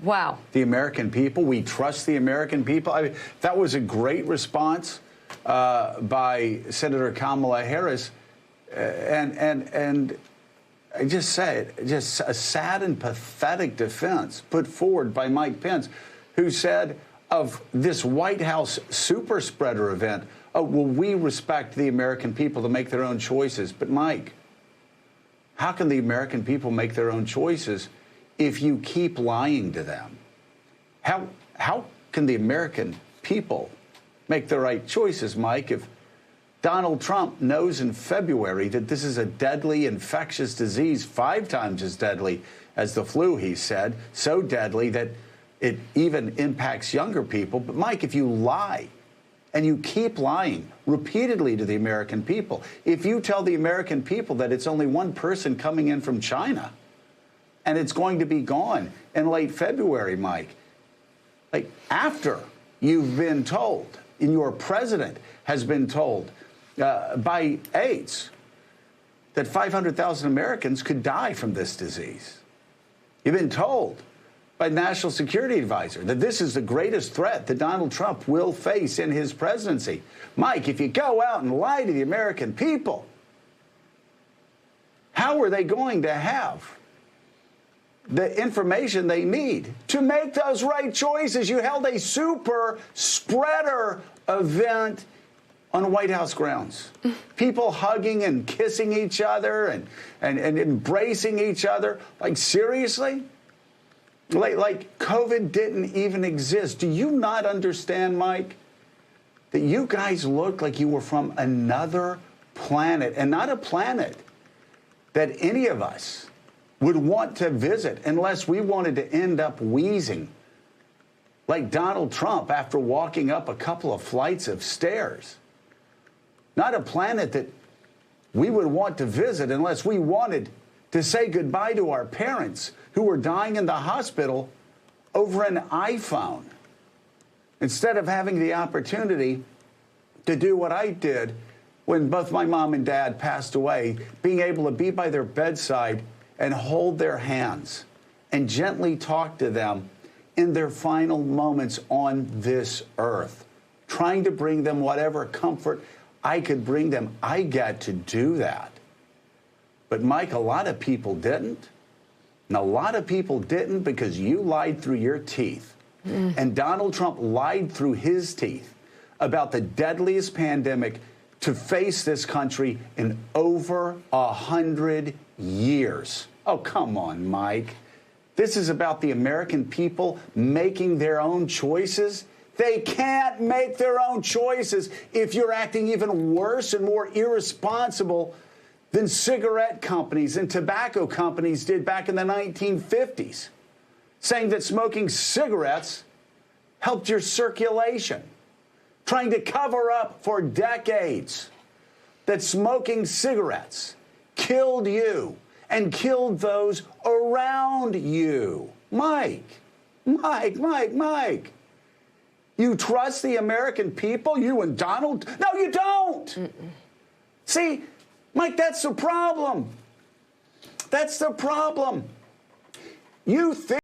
Wow. The American people. We trust the American people. I mean, that was a great response by Senator Kamala Harris. And I just say it, just a sad and pathetic defense put forward by Mike Pence, who said of this White House super spreader event, oh, well, we respect the American people to make their own choices. But Mike, how can the American people make their own choices if you keep lying to them? How can the American people make the right choices, Mike, if Donald Trump knows in February that this is a deadly infectious disease, 5 times as deadly as the flu, he said, so deadly that it even impacts younger people. But Mike, if you lie and you keep lying repeatedly to the American people, if you tell the American people that it's only one person coming in from China and it's going to be gone in late February, Mike, like after you've been told and your president has been told by AIDS that 500,000 Americans could die from this disease. You've been told by the National Security Advisor that this is the greatest threat that Donald Trump will face in his presidency. Mike, if you go out and lie to the American people, how are they going to have the information they need to make those right choices? You held a super spreader event on White House grounds. People hugging and kissing each other and embracing each other. Like, seriously? Like COVID didn't even exist. Do you not understand, Mike, that you guys looked like you were from another planet, and not a planet that any of us would want to visit unless we wanted to end up wheezing like Donald Trump after walking up a couple of flights of stairs? Not a planet that we would want to visit unless we wanted to say goodbye to our parents who were dying in the hospital over an iPhone, instead of having the opportunity to do what I did when both my mom and dad passed away, being able to be by their bedside and hold their hands and gently talk to them in their final moments on this earth, trying to bring them whatever comfort I could bring them. I got to do that. But Mike, a lot of people didn't. And a lot of people didn't because you lied through your teeth. And Donald Trump lied through his teeth about the deadliest pandemic to face this country in over 100 years. Oh, come on, Mike. This is about the American people making their own choices. They can't make their own choices if you're acting even worse and more irresponsible than cigarette companies and tobacco companies did back in the 1950s, saying that smoking cigarettes helped your circulation, trying to cover up for decades that smoking cigarettes killed you and killed those around you. Mike, you trust the American people, you and Donald? No, you don't. See, Mike, that's the problem. That's the problem. You think